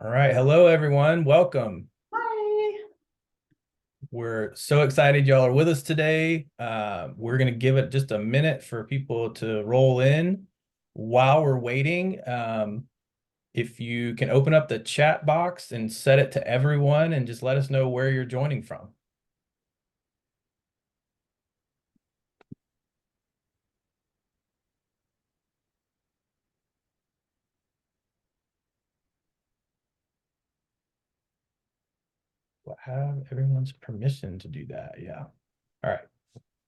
All right. Hello, everyone. Welcome. Hi. We're so excited y'all are with us today. We're going to give it just a minute for people to roll in. While we're waiting, if you can open up the chat box and set it to everyone and just let us know where you're joining from. We'll have everyone's permission to do that. Yeah. All right.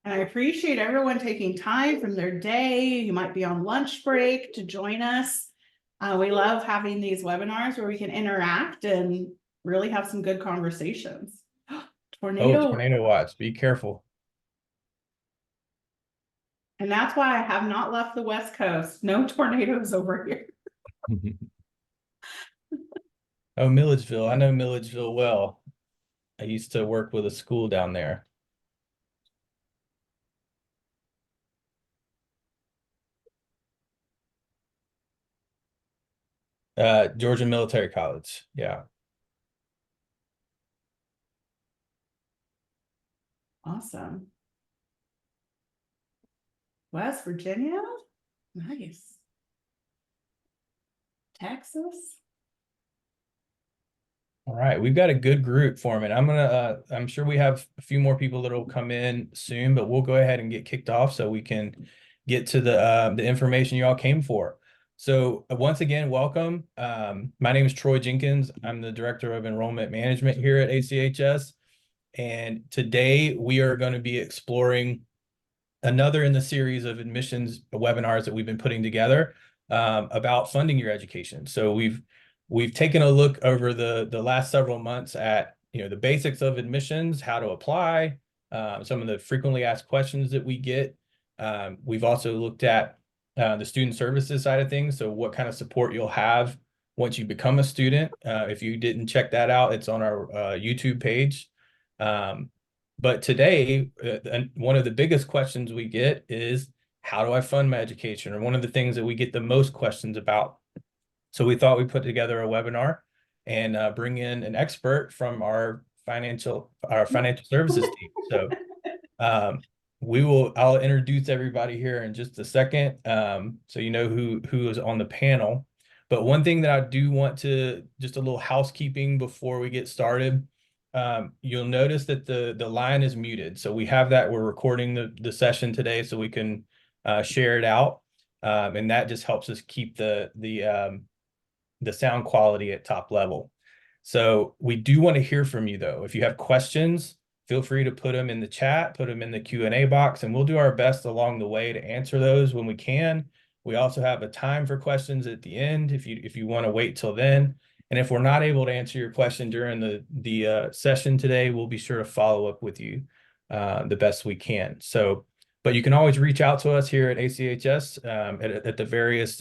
And I appreciate everyone taking time from their day. You might be on lunch break to join us. We love having these webinars where we can interact and really have some good conversations. Oh, Tornado. tornado watch. Be careful. And that's why I have not left the West Coast. No tornadoes over here. Oh, Milledgeville. I know Milledgeville well. I used to work with a school down there. Georgia Military College. Yeah. Awesome. West Virginia. Nice. Texas. All right, we've got a good group forming. I'm sure we have a few more people that will come in soon, but we'll go ahead and get kicked off so we can get to the information you all came for. So once again, welcome. My name is Troy Jenkins. I'm the Director of Enrollment Management here at ACHS. And today we are going to be exploring another in the series of admissions webinars that we've been putting together about funding your education. So we've taken a look over the last several months at the basics of admissions, how to apply, some of the frequently asked questions that we get. We've also looked at the student services side of things. So what kind of support you'll have once you become a student. If you didn't check that out, it's on our YouTube page. But today, one of the biggest questions we get is, how do I fund my education? Or one of the things that we get the most questions about. So we thought we'd put together a webinar and bring in an expert from our financial services team. So I'll introduce everybody here in just a second, so you know who is on the panel. But one thing that I do want to, just a little housekeeping before we get started. You'll notice that the line is muted. So we have that. We're recording the session today so we can share it out. And that just helps us keep the sound quality at top level. So we do want to hear from you though. If you have questions, feel free to put them in the chat, put them in the Q&A box, and we'll do our best along the way to answer those when we can. We also have a time for questions at the end if you want to wait till then. And if we're not able to answer your question during the session today, we'll be sure to follow up with you the best we can. So, but you can always reach out to us here at ACHS at the various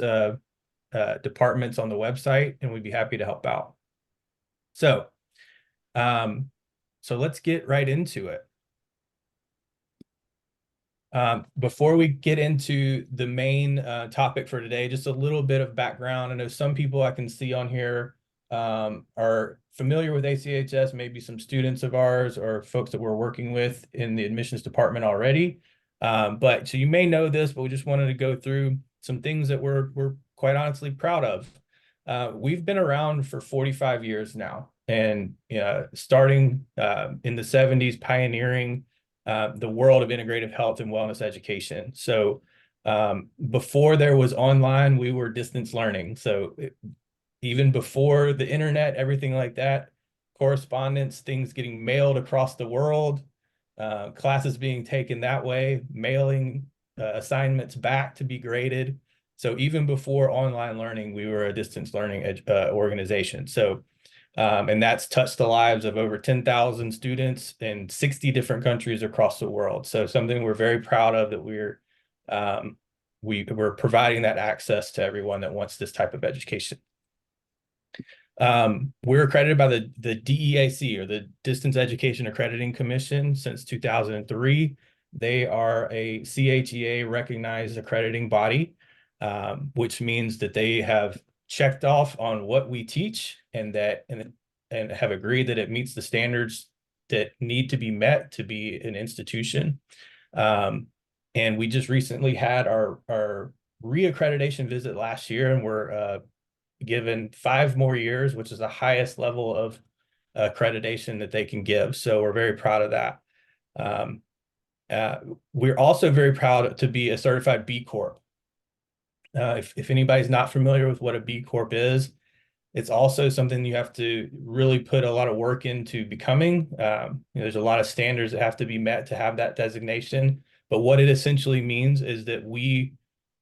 departments on the website, and we'd be happy to help out. So, so let's get right into it. Before we get into the main topic for today, just a little bit of background. I know some people I can see on here are familiar with ACHS, maybe some students of ours or folks that we're working with in the admissions department already. But so you may know this, but we just wanted to go through some things that we're quite honestly proud of. We've been around for 45 years now, and starting in the 70s, pioneering the world of integrative health and wellness education. So before there was online, we were distance learning. So even before the internet, everything like that, correspondence, things getting mailed across the world, classes being taken that way, mailing assignments back to be graded. So even before online learning, we were a distance learning organization. So and that's touched the lives of over 10,000 students in 60 different countries across the world. So something we're very proud of, that we're providing that access to everyone that wants this type of education. We're accredited by the DEAC, or the Distance Education Accrediting Commission, since 2003. They are a CHEA recognized accrediting body, which means that they have checked off on what we teach and have agreed that it meets the standards that need to be met to be an institution. And we just recently had our reaccreditation visit last year, and we're given 5 more years, which is the highest level of accreditation that they can give. So we're very proud of that. Um, we're also very proud to be a certified B Corp. If anybody's not familiar with what a B Corp is, it's also something you have to really put a lot of work into becoming. There's a lot of standards that have to be met to have that designation. But what it essentially means is that we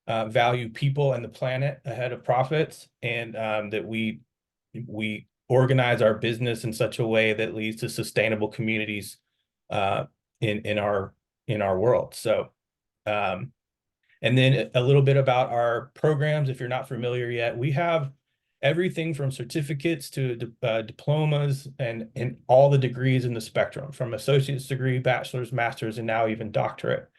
value people and the planet ahead of profits, and that we organize our business in such a way that leads to sustainable communities in our world. So, and then a little bit about our programs. If you're not familiar yet, we have everything from certificates to diplomas and all the degrees in the spectrum, from associate's degree, bachelor's, master's, and now even doctorate.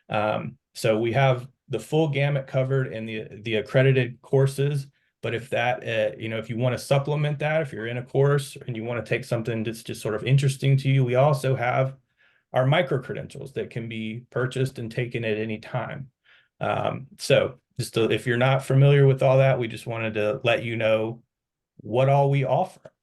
So we have the full gamut covered in the accredited courses. But if that, if you want to supplement that, if you're in a course and you want to take something that's just sort of interesting to you, we also have our micro credentials that can be purchased and taken at any time. So if you're not familiar with all that, we just wanted to let you know what all we offer.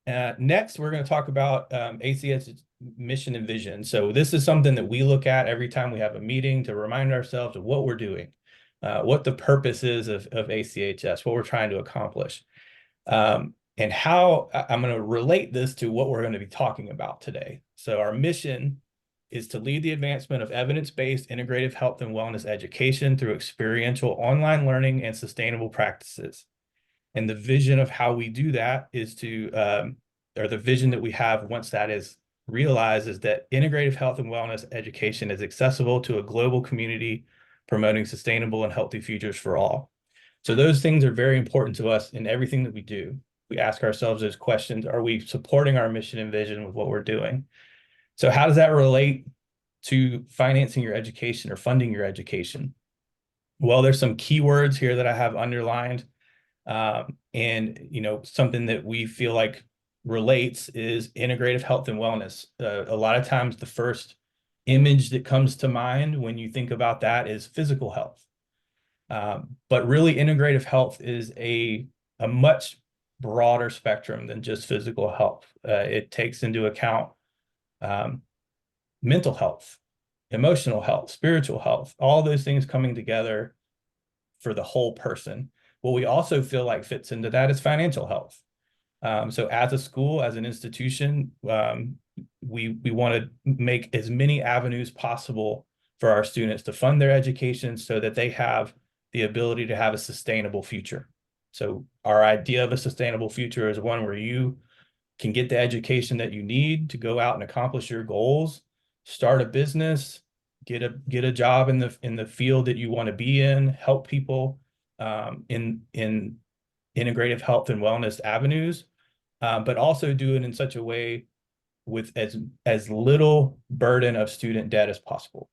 Next, we're going to talk about ACHS mission and vision. So this is something that we look at every time we have a meeting to remind ourselves of what we're doing, what the purpose is of ACHS, what we're trying to accomplish, and how I'm going to relate this to what we're going to be talking about today. So our mission is to lead the advancement of evidence-based integrative health and wellness education through experiential online learning and sustainable practices. And the vision of how we do that is or the vision that we have once that is realized, is that integrative health and wellness education is accessible to a global community, promoting sustainable and healthy futures for all. So those things are very important to us in everything that we do. We ask ourselves those questions: are we supporting our mission and vision with what we're doing? So how does that relate to financing your education or funding your education? Well, there's some keywords here that I have underlined. And something that we feel like relates is integrative health and wellness. A lot of times the first image that comes to mind when you think about that is physical health. But really, integrative health is a much broader spectrum than just physical health. It takes into account mental health, emotional health, spiritual health, all those things coming together for the whole person. What we also feel like fits into that is financial health. So as a school, as an institution, we want to make as many avenues possible for our students to fund their education so that they have the ability to have a sustainable future. So our idea of a sustainable future is one where you can get the education that you need to go out and accomplish your goals, start a business, get a job in the field that you want to be in, help people in integrative health and wellness avenues, but also do it in such a way with as little burden of student debt as possible.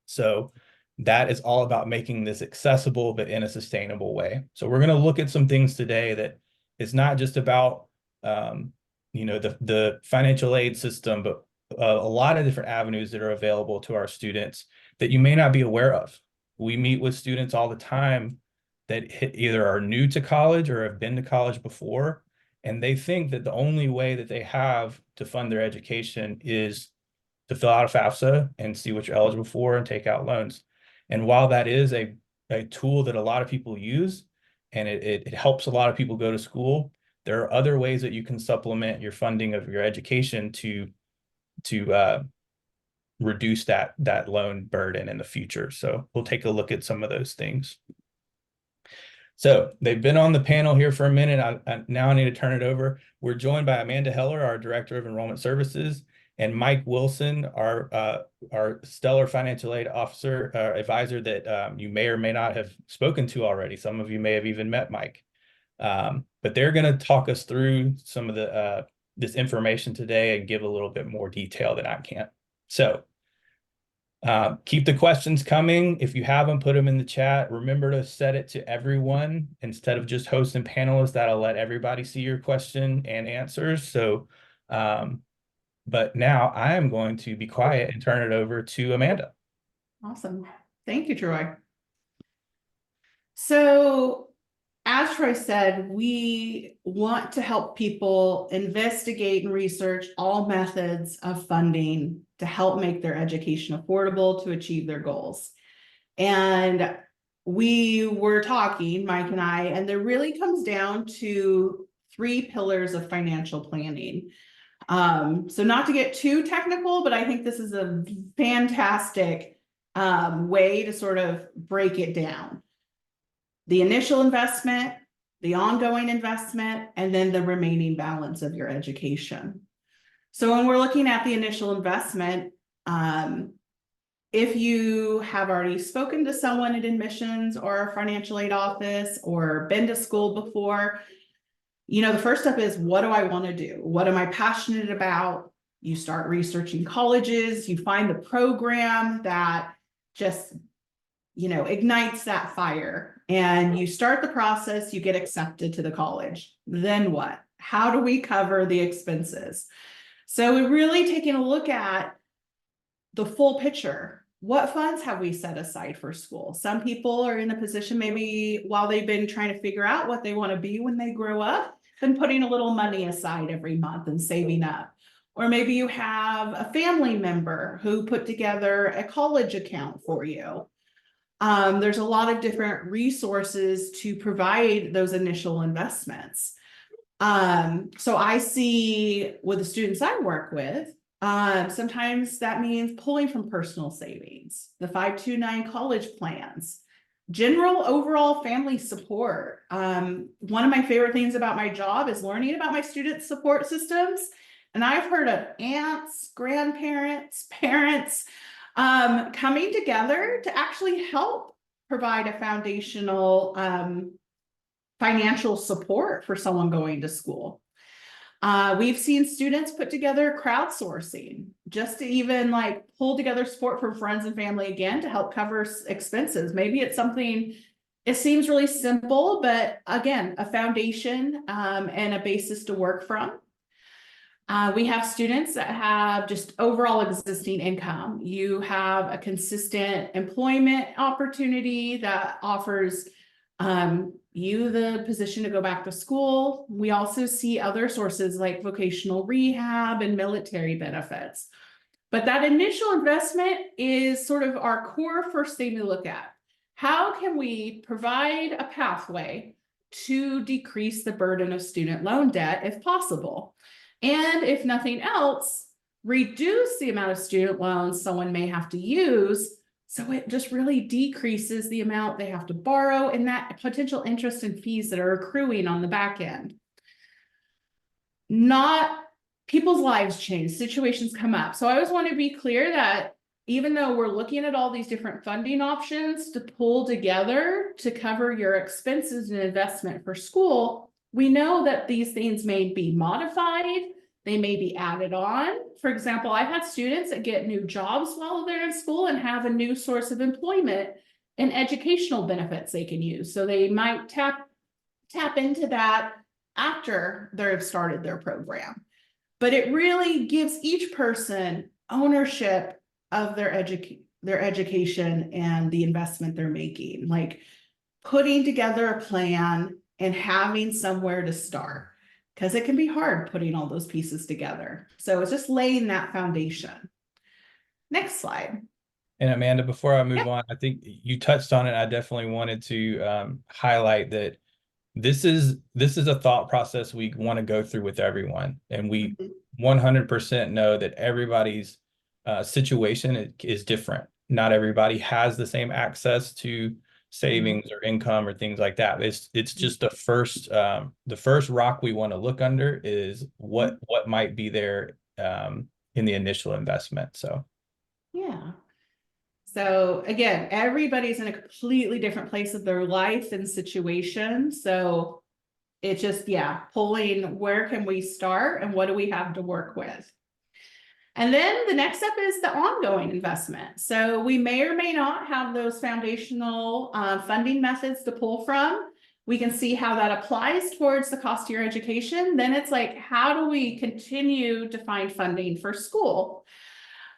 So that is all about making this accessible, but in a sustainable way. So we're going to look at some things today that it's not just about the financial aid system, but a lot of different avenues that are available to our students that you may not be aware of. We meet with students all the time that either are new to college or have been to college before, and they think that the only way that they have to fund their education is to fill out a FAFSA and see what you're eligible for and take out loans. And while that is a tool that a lot of people use, and it helps a lot of people go to school, there are other ways that you can supplement your funding of your education to reduce that loan burden in the future. So we'll take a look at some of those things. So they've been on the panel here for a minute. Now I need to turn it over. We're joined by Amanda Heller, our Director of Enrollment Services, and Mike Wilson, our stellar financial aid officer, advisor that you may or may not have spoken to already. Some of you may have even met Mike. But they're going to talk us through some of this information today and give a little bit more detail than I can. So Keep the questions coming. If you have them, put them in the chat. Remember to set it to everyone instead of just hosts and panelists. That'll let everybody see your question and answers. So, but now I am going to be quiet and turn it over to Amanda. Awesome. Thank you, Troy. So, as Troy said, we want to help people investigate and research all methods of funding to help make their education affordable to achieve their goals. And we were talking, Mike and I, and there really comes down to 3 pillars of financial planning. So not to get too technical, but I think this is a fantastic way to sort of break it down. The initial investment, the ongoing investment, and then the remaining balance of your education. So when we're looking at the initial investment, if you have already spoken to someone at admissions or a financial aid office or been to school before, you know, the first step is, what do I want to do? What am I passionate about? You start researching colleges, you find the program that just, you know, ignites that fire, and you start the process, you get accepted to the college. Then what? How do we cover the expenses? So we're really taking a look at the full picture. What funds have we set aside for school? Some people are in a position, maybe while they've been trying to figure out what they want to be when they grow up, been putting a little money aside every month and saving up. Or maybe you have a family member who put together a college account for you. There's a lot of different resources to provide those initial investments. So I see with the students I work with, sometimes that means pulling from personal savings, the 529 college plans, general overall family support. One of my favorite things about my job is learning about my students' support systems. And I've heard of aunts, grandparents, parents, coming together to actually help provide a foundational, financial support for someone going to school. We've seen students put together crowdsourcing just to even like pull together support from friends and family again to help cover expenses. Maybe it's something, it seems really simple, but again, a foundation and a basis to work from. We have students that have just overall existing income. You have a consistent employment opportunity that offers you the position to go back to school. We also see other sources like vocational rehab and military benefits. But that initial investment is sort of our core first thing to look at. How can we provide a pathway to decrease the burden of student loan debt if possible? And if nothing else, reduce the amount of student loans someone may have to use, so it just really decreases the amount they have to borrow and that potential interest and fees that are accruing on the back end. Not people's lives change, situations come up. So I always want to be clear that even though we're looking at all these different funding options to pull together to cover your expenses and investment for school, we know that these things may be modified, they may be added on. For example, I've had students that get new jobs while they're in school and have a new source of employment and educational benefits they can use. So they might tap into that after they've started their program. But it really gives each person ownership of their education and the investment they're making, like putting together a plan and having somewhere to start, because it can be hard putting all those pieces together. So it's just laying that foundation. Next slide. And Amanda, before I move on, I think you touched on it. I definitely wanted to highlight that this is a thought process we want to go through with everyone. And we 100% know that everybody's situation is different. Not everybody has the same access to savings or income or things like that. It's just the first rock we want to look under is what might be there in the initial investment. So yeah. So again, everybody's in a completely different place of their life and situation. So it's just, yeah, pulling where can we start and what do we have to work with? And then the next step is the ongoing investment. So we may or may not have those foundational funding methods to pull from. We can see how that applies towards the cost of your education. Then it's like, how do we continue to find funding for school?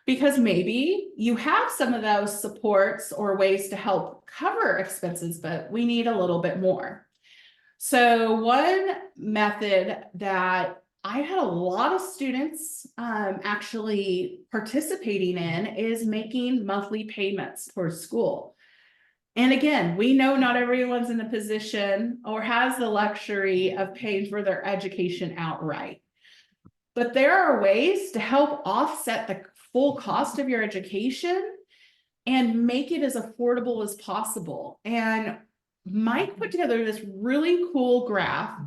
Because maybe you have some of those supports or ways to help cover expenses, but we need a little bit more. So one method that I had a lot of students actually participating in is making monthly payments for school. And again, we know not everyone's in a position or has the luxury of paying for their education outright. But there are ways to help offset the full cost of your education and make it as affordable as possible. And Mike put together this really cool graph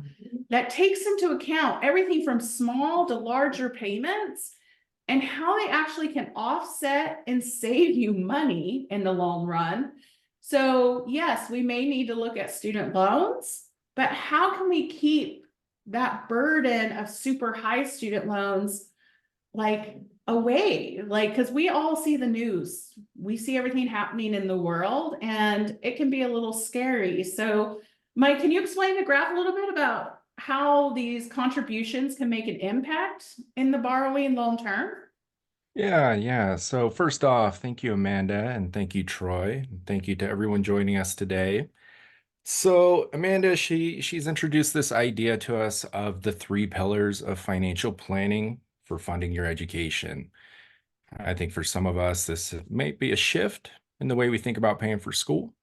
that takes into account everything from small to larger payments and how they actually can offset and save you money in the long run. So yes, we may need to look at student loans, but how can we keep that burden of super high student loans like away? Like, because we all see the news, we see everything happening in the world, and it can be a little scary. So Mike, can you explain the graph a little bit about how these contributions can make an impact in the borrowing long term? Yeah. So first off, thank you, Amanda, and thank you, Troy. And thank you to everyone joining us today. So Amanda, she's introduced this idea to us of the three pillars of financial planning for funding your education. I think for some of us, this may be a shift in the way we think about paying for school.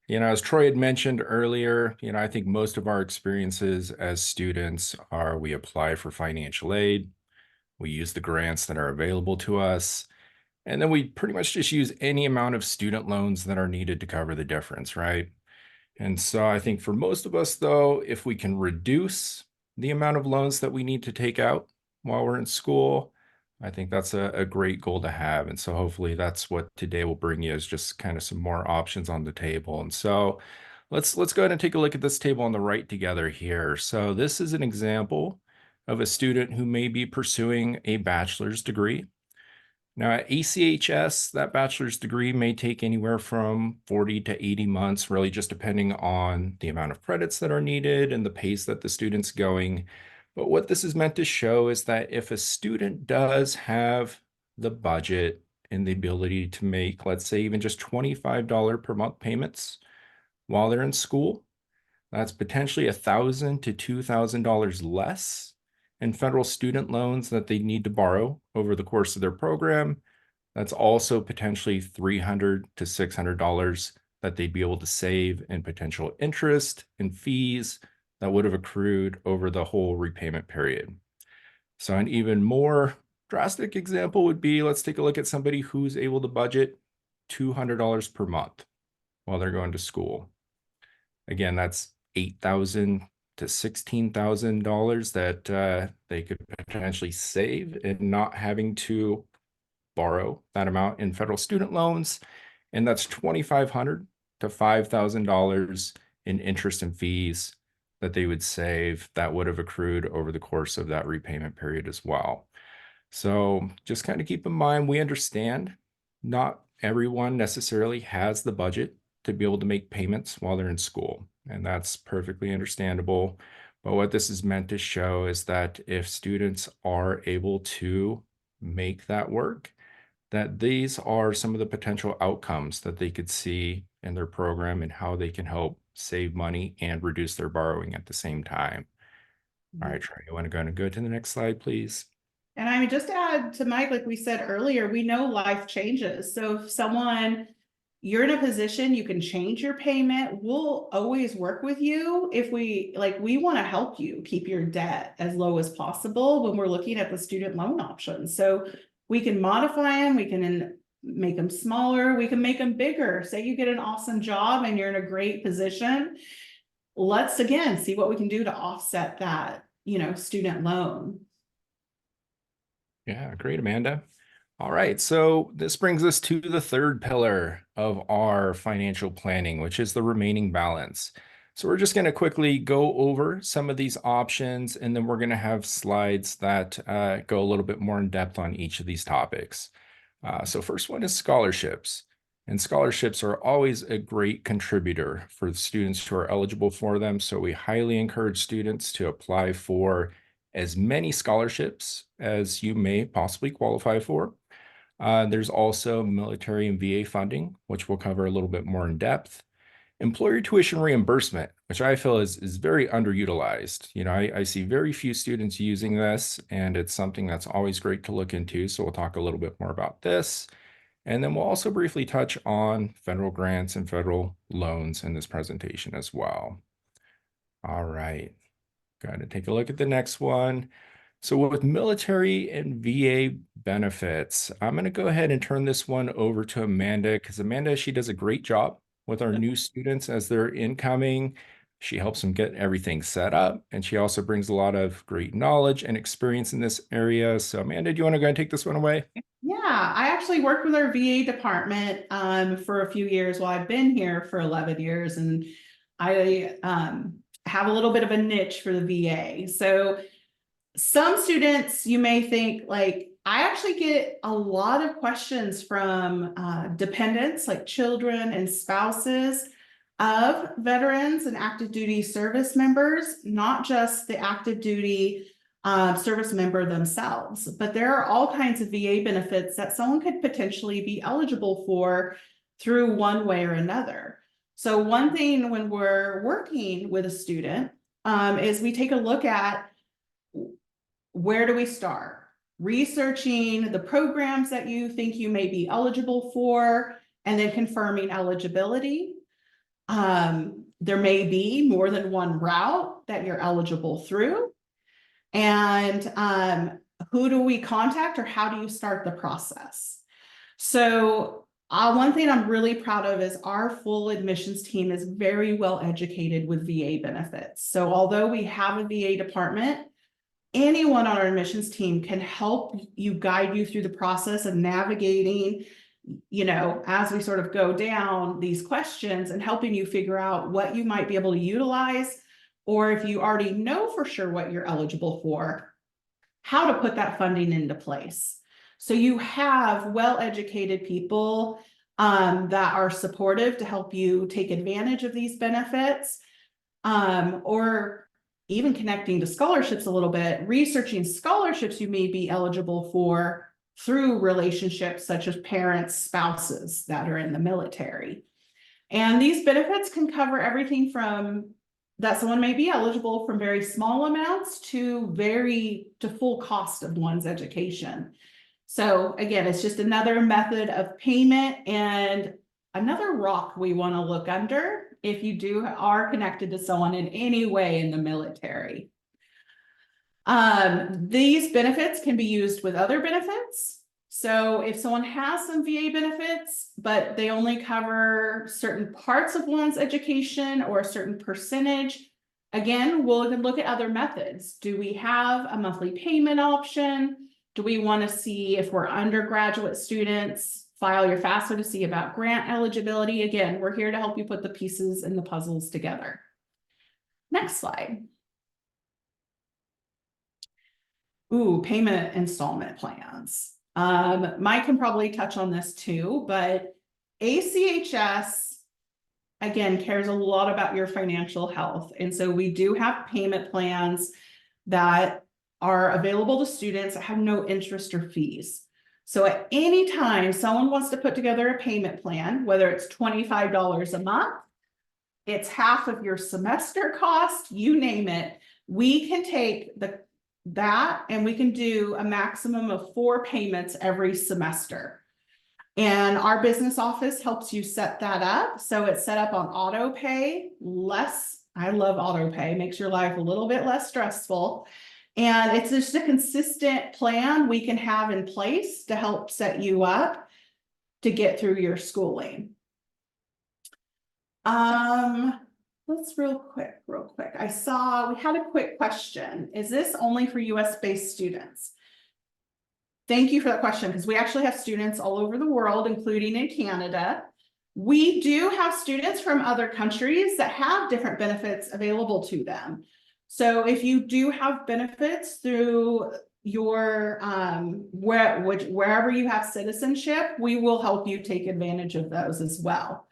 As Troy had mentioned earlier, I think most of our experiences as students are we apply for financial aid, we use the grants that are available to us, and then we pretty much just use any amount of student loans that are needed to cover the difference, right? And so I think for most of us, though, if we can reduce the amount of loans that we need to take out while we're in school, I think that's a great goal to have. And so hopefully that's what today will bring you is just kind of some more options on the table. And so let's go ahead and take a look at this table on the right together here. So this is an example of a student who may be pursuing a bachelor's degree. Now, at ACHS, that bachelor's degree may take anywhere from 40 to 80 months, really just depending on the amount of credits that are needed and the pace that the student's going. But what this is meant to show is that if a student does have the budget and the ability to make, let's say, even just $25 per month payments while they're in school, that's potentially $1,000 to $2,000 less in federal student loans that they need to borrow over the course of their program. That's also potentially $300 to $600 that they'd be able to save in potential interest and fees that would have accrued over the whole repayment period. So an even more drastic example would be, let's take a look at somebody who's able to budget $200 per month while they're going to school. Again, that's $8,000 to $16,000 that they could potentially save and not having to borrow that amount in federal student loans. And that's $2,500 to $5,000 in interest and fees that they would save that would have accrued over the course of that repayment period as well. So just kind of keep in mind, we understand not everyone necessarily has the budget to be able to make payments while they're in school, and that's perfectly understandable. But what this is meant to show is that if students are able to make that work, that these are some of the potential outcomes that they could see in their program and how they can help save money and reduce their borrowing at the same time. All right, Troy, you want to go to the next slide, please? And I mean, just to add to Mike, like we said earlier, we know life changes. So if you're in a position, you can change your payment. We'll always work with you if we want to help you keep your debt as low as possible when we're looking at the student loan options. So we can modify them, we can make them smaller, we can make them bigger. Say you get an awesome job and you're in a great position. Let's again see what we can do to offset that, student loan. Yeah, great, Amanda. All right, so this brings us to the third pillar of our financial planning, which is the remaining balance. So we're just going to quickly go over some of these options, and then we're going to have slides that go a little bit more in depth on each of these topics. So first one is scholarships. And scholarships are always a great contributor for the students who are eligible for them. So we highly encourage students to apply for as many scholarships as you may possibly qualify for. There's also military and VA funding, which we'll cover a little bit more in depth. Employer tuition reimbursement, which I feel is very underutilized. You know, I see very few students using this, and it's something that's always great to look into. So we'll talk a little bit more about this. And then we'll also briefly touch on federal grants and federal loans in this presentation as well. All right, got to take a look at the next one. So with military and VA benefits, I'm going to go ahead and turn this one over to Amanda, because Amanda, she does a great job with our new students as they're incoming. She helps them get everything set up, and she also brings a lot of great knowledge and experience in this area. So Amanda, do you want to go and take this one away? Yeah, I actually worked with our VA department for a few years. Well, I've been here for 11 years, and I have a little bit of a niche for the VA. So some students, you may think, like, I actually get a lot of questions from dependents, like children and spouses of veterans and active duty service members, not just the active duty service member themselves, but there are all kinds of VA benefits that someone could potentially be eligible for through one way or another. So one thing when we're working with a student is we take a look at, where do we start? Researching the programs that you think you may be eligible for, and then confirming eligibility. There may be more than one route that you're eligible through. And who do we contact, or how do you start the process? So one thing I'm really proud of is our full admissions team is very well educated with VA benefits. So although we have a VA department, anyone on our admissions team can help you, guide you through the process of navigating, you know, as we sort of go down these questions, and helping you figure out what you might be able to utilize, or if you already know for sure what you're eligible for, how to put that funding into place. So you have well-educated people that are supportive to help you take advantage of these benefits, or even connecting to scholarships a little bit, researching scholarships you may be eligible for through relationships such as parents, spouses that are in the military. And these benefits can cover everything from that someone may be eligible from very small amounts to full cost of one's education. So again, it's just another method of payment and another rock we want to look under if you are connected to someone in any way in the military. These benefits can be used with other benefits. So if someone has some VA benefits, but they only cover certain parts of one's education or a certain percentage, again, we'll look at other methods. Do we have a monthly payment option? Do we want to see, if we're undergraduate students, file your FAFSA to see about grant eligibility? Again, we're here to help you put the pieces and the puzzles together. Next slide. Ooh, payment installment plans. Mike can probably touch on this too, but ACHS, again, cares a lot about your financial health. And so we do have payment plans that are available to students that have no interest or fees. So at any time someone wants to put together a payment plan, whether it's $25 a month, it's half of your semester cost, you name it, we can take that and we can do a maximum of 4 payments every semester. And our business office helps you set that up. So it's set up on auto pay. I love auto pay, makes your life a little bit less stressful. And it's just a consistent plan we can have in place to help set you up to get through your schooling. Let's real quick. I saw we had a quick question. Is this only for US-based students? Thank you for that question, because we actually have students all over the world, including in Canada. We do have students from other countries that have different benefits available to them. So if you do have benefits through your wherever you have citizenship, we will help you take advantage of those as well.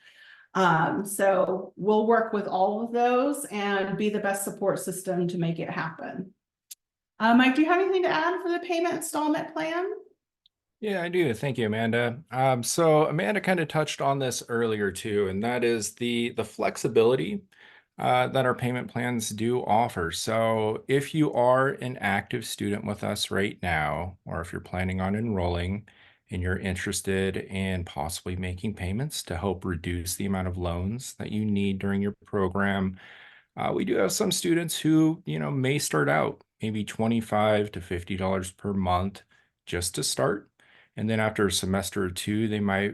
So we'll work with all of those and be the best support system to make it happen. Mike, do you have anything to add for the payment installment plan? Yeah, I do. Thank you, Amanda. So Amanda kind of touched on this earlier too, and that is the flexibility that our payment plans do offer. So if you are an active student with us right now, or if you're planning on enrolling and you're interested in possibly making payments to help reduce the amount of loans that you need during your program, we do have some students who, may start out maybe $25 to $50 per month just to start. And then after a semester or two, they might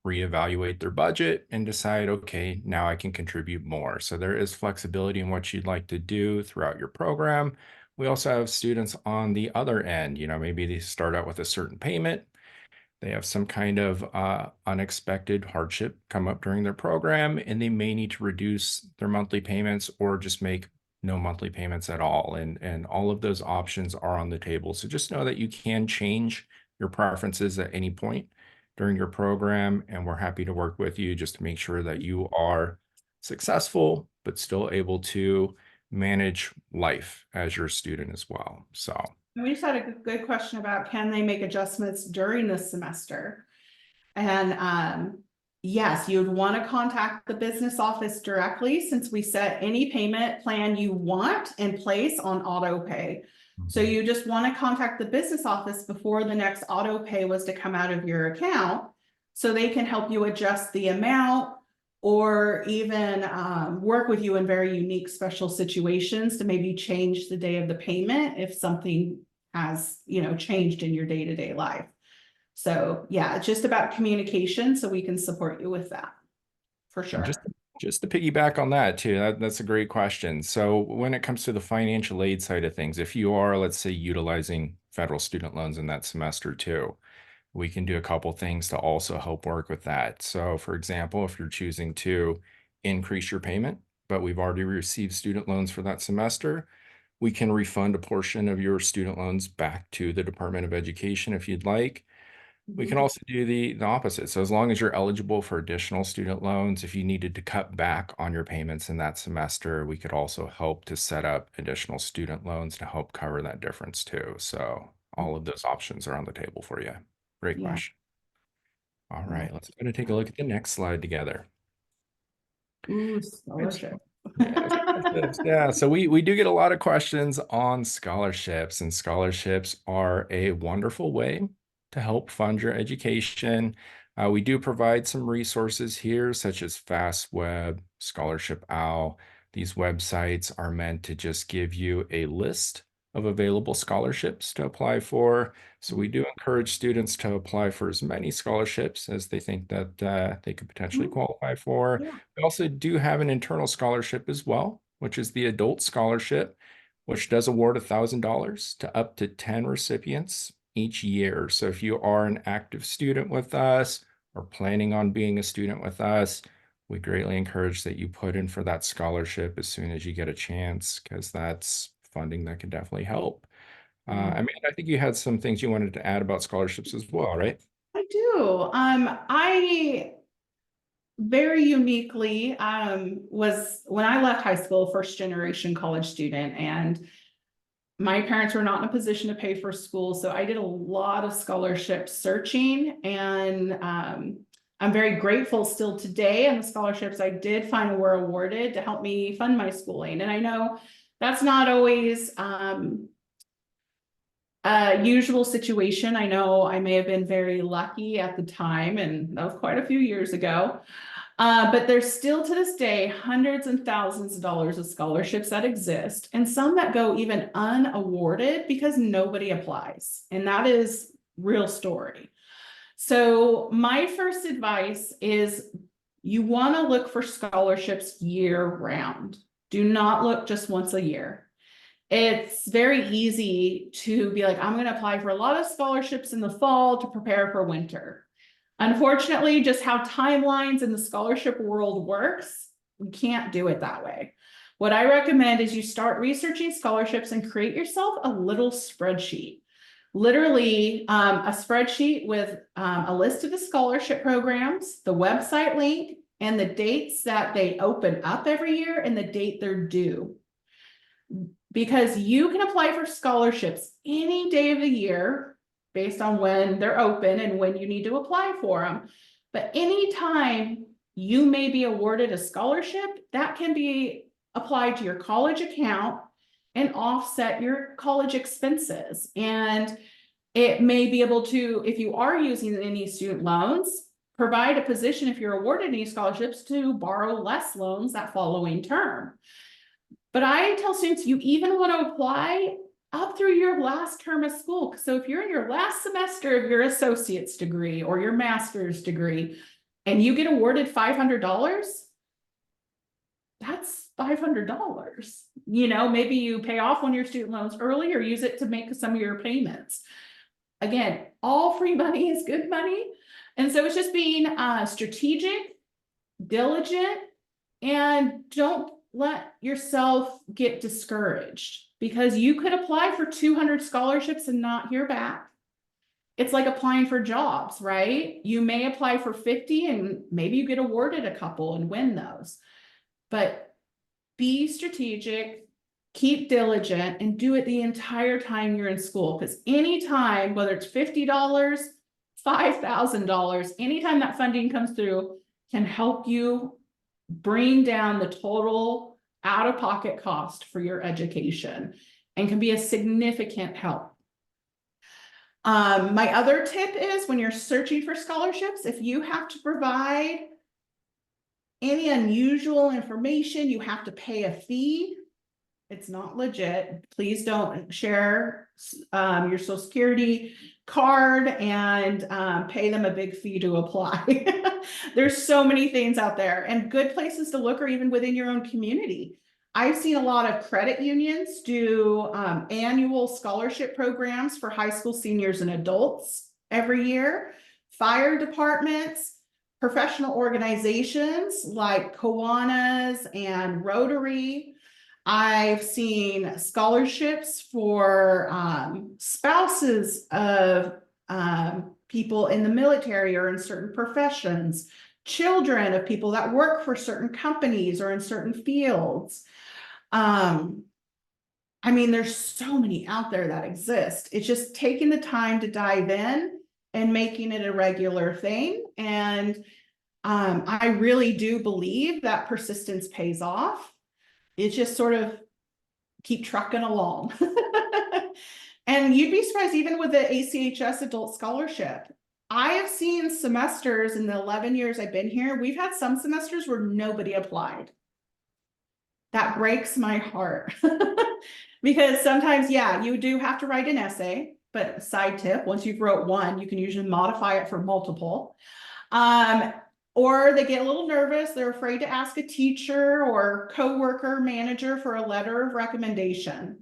reevaluate their budget and decide, okay, now I can contribute more. So there is flexibility in what you'd like to do throughout your program. We also have students on the other end, maybe they start out with a certain payment. They have some kind of unexpected hardship come up during their program, and they may need to reduce their monthly payments or just make no monthly payments at all. And all of those options are on the table. So just know that you can change your preferences at any point during your program, and we're happy to work with you just to make sure that you are successful, but still able to manage life as your student as well. So. We just had a good question about, can they make adjustments during the semester? And yes, you'd want to contact the business office directly, since we set any payment plan you want in place on auto pay. So you just want to contact the business office before the next auto pay was to come out of your account, so they can help you adjust the amount, or even work with you in very unique special situations to maybe change the day of the payment if something has, changed in your day-to-day life. So yeah, it's just about communication, so we can support you with that, for sure. Just to piggyback on that too, that's a great question. So when it comes to the financial aid side of things, if you are, let's say, utilizing federal student loans in that semester too, we can do a couple things to also help work with that. So for example, if you're choosing to increase your payment, but we've already received student loans for that semester, we can refund a portion of your student loans back to the Department of Education if you'd like. We can also do the opposite. So as long as you're eligible for additional student loans, if you needed to cut back on your payments in that semester, we could also help to set up additional student loans to help cover that difference too. So all of those options are on the table for you. Great question. All right, let's go to take a look at the next slide together. Ooh, scholarship. Yeah, scholarships. Yeah, so we do get a lot of questions on scholarships, and scholarships are a wonderful way to help fund your education. We do provide some resources here, such as FastWeb, Scholarship Owl. These websites are meant to just give you a list of available scholarships to apply for. So we do encourage students to apply for as many scholarships as they think that they could potentially qualify for. Yeah. We also do have an internal scholarship as well, which is the Adult Scholarship, which does award $1,000 to up to 10 recipients each year. So if you are an active student with us or planning on being a student with us, we greatly encourage that you put in for that scholarship as soon as you get a chance, because that's funding that can definitely help. I mean, I think you had some things you wanted to add about scholarships as well, right? I do. I very uniquely was, when I left high school, first generation college student, and my parents were not in a position to pay for school. So I did a lot of scholarship searching, and I'm very grateful still today. And the scholarships I did find were awarded to help me fund my schooling. And I know that's not always a usual situation. I know I may have been very lucky at the time, and that was quite a few years ago. But there's still to this day hundreds and thousands of dollars of scholarships that exist, and some that go even unawarded because nobody applies. And that is real story. So my first advice is, you want to look for scholarships year round. Do not look just once a year. It's very easy to be like, I'm going to apply for a lot of scholarships in the fall to prepare for winter. Unfortunately, just how timelines in the scholarship world works, we can't do it that way. What I recommend is you start researching scholarships and create yourself a little spreadsheet. Literally, a spreadsheet with a list of the scholarship programs, the website link, and the dates that they open up every year and the date they're due. Because you can apply for scholarships any day of the year based on when they're open and when you need to apply for them. But anytime you may be awarded a scholarship, that can be applied to your college account and offset your college expenses. And it may be able to, if you are using any student loans, provide a position if you're awarded any scholarships to borrow less loans that following term. But I tell students you even want to apply up through your last term of school. So if you're in your last semester of your associate's degree or your master's degree, and you get awarded $500, that's $500. You know, maybe you pay off one of your student loans early or use it to make some of your payments. Again, all free money is good money. And so it's just being strategic, diligent, and don't let yourself get discouraged, because you could apply for 200 scholarships and not hear back. It's like applying for jobs, right? You may apply for 50 and maybe you get awarded a couple and win those. But be strategic, keep diligent, and do it the entire time you're in school. Because anytime, whether it's $50, $5,000, anytime that funding comes through can help you bring down the total out-of-pocket cost for your education and can be a significant help. My other tip is when you're searching for scholarships, if you have to provide any unusual information, you have to pay a fee. It's not legit. Please don't share your social security card and pay them a big fee to apply. There's so many things out there, and good places to look are even within your own community. I've seen a lot of credit unions do annual scholarship programs for high school seniors and adults every year. Fire departments, professional organizations like Kiwanis and Rotary. I've seen scholarships for spouses of people in the military or in certain professions, children of people that work for certain companies or in certain fields. I mean, there's so many out there that exist. It's just taking the time to dive in and making it a regular thing. And I really do believe that persistence pays off. It's just sort of keep trucking along. And you'd be surprised, even with the ACHS adult scholarship, I have seen semesters in the 11 years I've been here, we've had some semesters where nobody applied. That breaks my heart. Because sometimes, yeah, you do have to write an essay, but side tip, once you've wrote one, you can usually modify it for multiple. Or they get a little nervous. They're afraid to ask a teacher or coworker, manager for a letter of recommendation.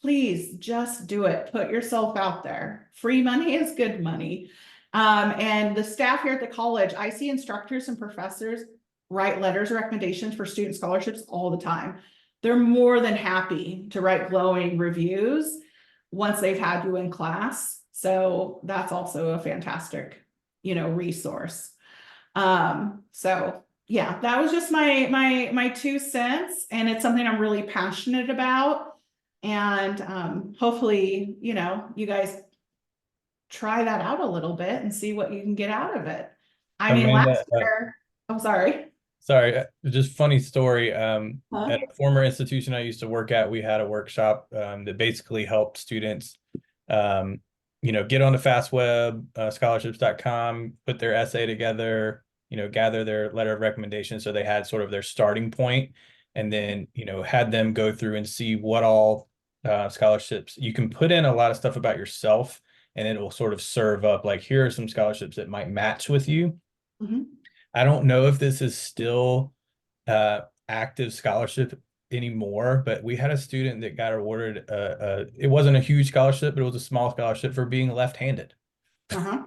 Please just do it. Put yourself out there. Free money is good money. And the staff here at the college, I see instructors and professors write letters of recommendations for student scholarships all the time. They're more than happy to write glowing reviews once they've had you in class. So that's also a fantastic, resource. So yeah, that was just my 2 cents, and it's something I'm really passionate about. And hopefully, you guys try that out a little bit and see what you can get out of it. I mean, Amanda, last year, I'm sorry. Sorry, just funny story. At Huh? a former institution I used to work at, we had a workshop that basically helped students, get on the fast web, scholarships.com, put their essay together, gather their letter of recommendation. So they had sort of their starting point, and then, had them go through and see what all scholarships. You can put in a lot of stuff about yourself, and it will sort of serve up like, here are some scholarships that might match with you. Mhm. I don't know if this is still active scholarship anymore, but we had a student that got awarded it wasn't a huge scholarship, but it was a small scholarship for being left-handed. Uh-huh.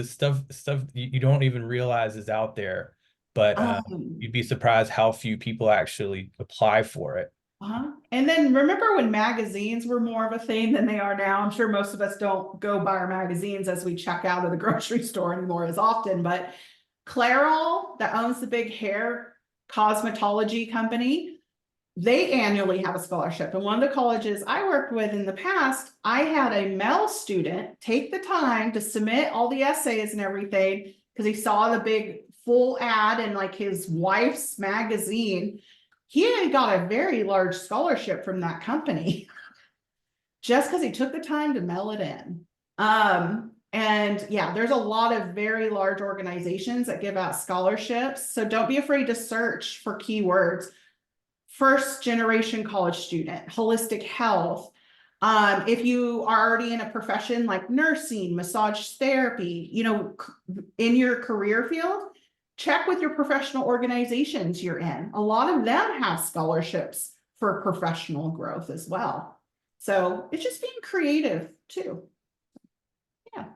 stuff you don't even realize is out there, but Um, you'd be surprised how few people actually apply for it. And then remember when magazines were more of a thing than they are now? I'm sure most of us don't go buy our magazines as we check out of the grocery store anymore as often, but Clairol, that owns the big hair cosmetology company, they annually have a scholarship. And one of the colleges I worked with in the past, I had a male student take the time to submit all the essays and everything because he saw the big full ad in like his wife's magazine. He had got a very large scholarship from that company just because he took the time to mail it in. And yeah, there's a lot of very large organizations that give out scholarships. So don't be afraid to search for keywords. First generation college student, holistic health. If you are already in a profession like nursing, massage therapy, in your career field, check with your professional organizations you're in. A lot of them have scholarships for professional growth as well. So it's just being creative too. Yeah.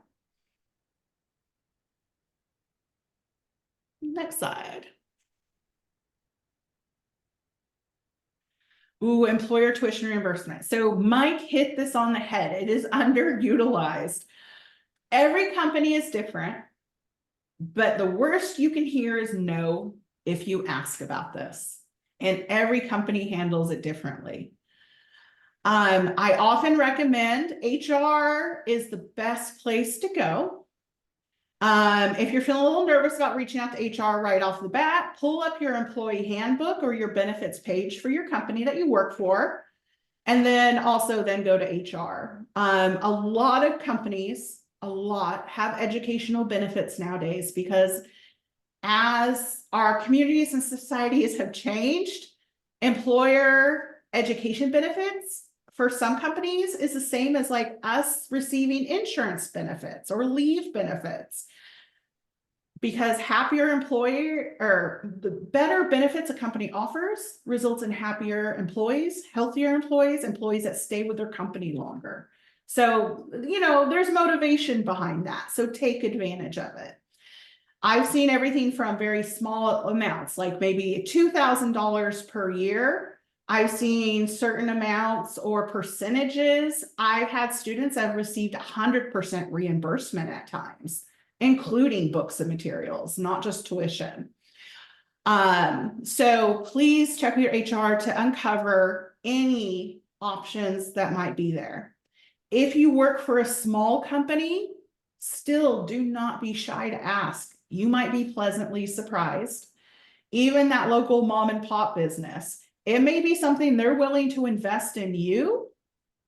Next slide. Ooh, employer tuition reimbursement. So Mike hit this on the head. It is underutilized. Every company is different, but the worst you can hear is no if you ask about this. And every company handles it differently. I often recommend HR is the best place to go. If you're feeling a little nervous about reaching out to HR right off the bat, pull up your employee handbook or your benefits page for your company that you work for. And then also then go to HR. A lot of companies, have educational benefits nowadays because as our communities and societies have changed, employer education benefits for some companies is the same as like us receiving insurance benefits or leave benefits. Because happier employer or the better benefits a company offers results in happier employees, healthier employees, employees that stay with their company longer. So, there's motivation behind that. So take advantage of it. I've seen everything from very small amounts, like maybe $2,000 per year. I've seen certain amounts or percentages. I've had students that have received 100% reimbursement at times, including books and materials, not just tuition. So please check with your HR to uncover any options that might be there. If you work for a small company, still do not be shy to ask. You might be pleasantly surprised. Even that local mom and pop business, it may be something they're willing to invest in you.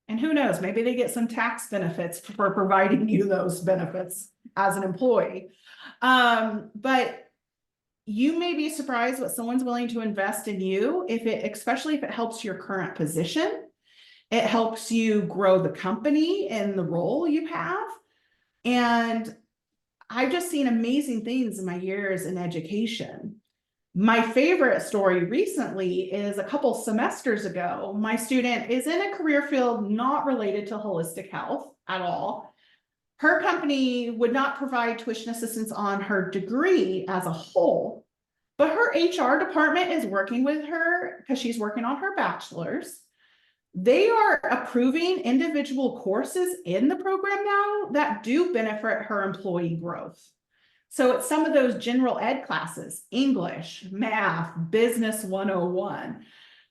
And who knows, maybe they get some tax benefits for providing you those benefits as an employee. But you may be surprised what someone's willing to invest in you, especially if it helps your current position. It helps you grow the company and the role you have. And I've just seen amazing things in my years in education. My favorite story recently is a couple semesters ago. My student is in a career field not related to holistic health at all. Her company would not provide tuition assistance on her degree as a whole, but her HR department is working with her because she's working on her bachelor's. They are approving individual courses in the program now that do benefit her employee growth. So it's some of those general ed classes, English, math, business 101.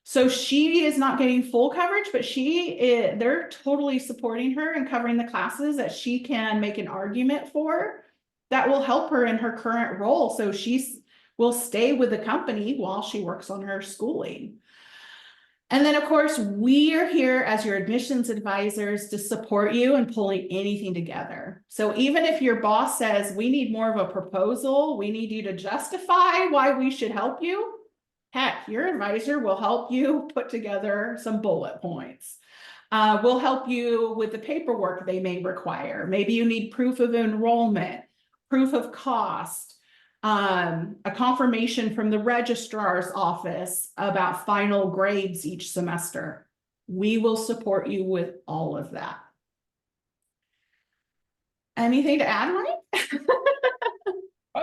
So she is not getting full coverage, but they're totally supporting her and covering the classes that she can make an argument for that will help her in her current role. So will stay with the company while she works on her schooling. And then, of course, we are here as your admissions advisors to support you in pulling anything together. So even if your boss says we need more of a proposal, we need you to justify why we should help you, heck, your advisor will help you put together some bullet points. We'll help you with the paperwork they may require. Maybe you need proof of enrollment, proof of cost, a confirmation from the registrar's office about final grades each semester. We will support you with all of that. Anything to add, Mike?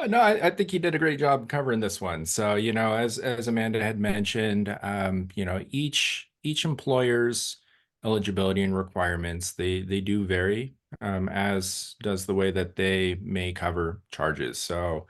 No, I think you did a great job covering this one. So, as Amanda had mentioned, each employer's eligibility and requirements, they do vary, as does the way that they may cover charges. So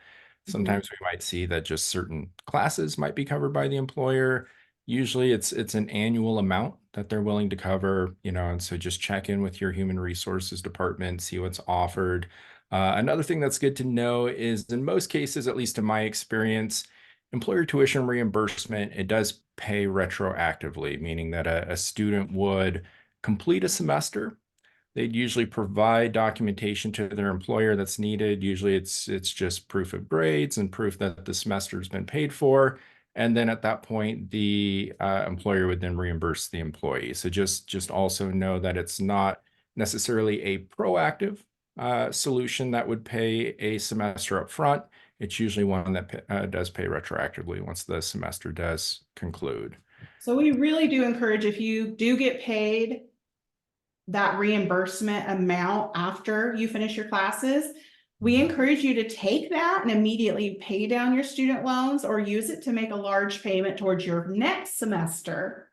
sometimes we might see that just certain classes might be covered by the employer. Usually it's an annual amount that they're willing to cover, and so just check in with your human resources department, see what's offered. Another thing that's good to know is in most cases, at least in my experience, employer tuition reimbursement, it does pay retroactively, meaning that a student would complete a semester. They'd usually provide documentation to their employer that's needed. Usually it's just proof of grades and proof that the semester's been paid for. And then at that point, the employer would then reimburse the employee. So just also know that it's not necessarily a proactive solution that would pay a semester up front. It's usually one that does pay retroactively once the semester does conclude. So we really do encourage, if you do get paid that reimbursement amount after you finish your classes, we encourage you to take that and immediately pay down your student loans or use it to make a large payment towards your next semester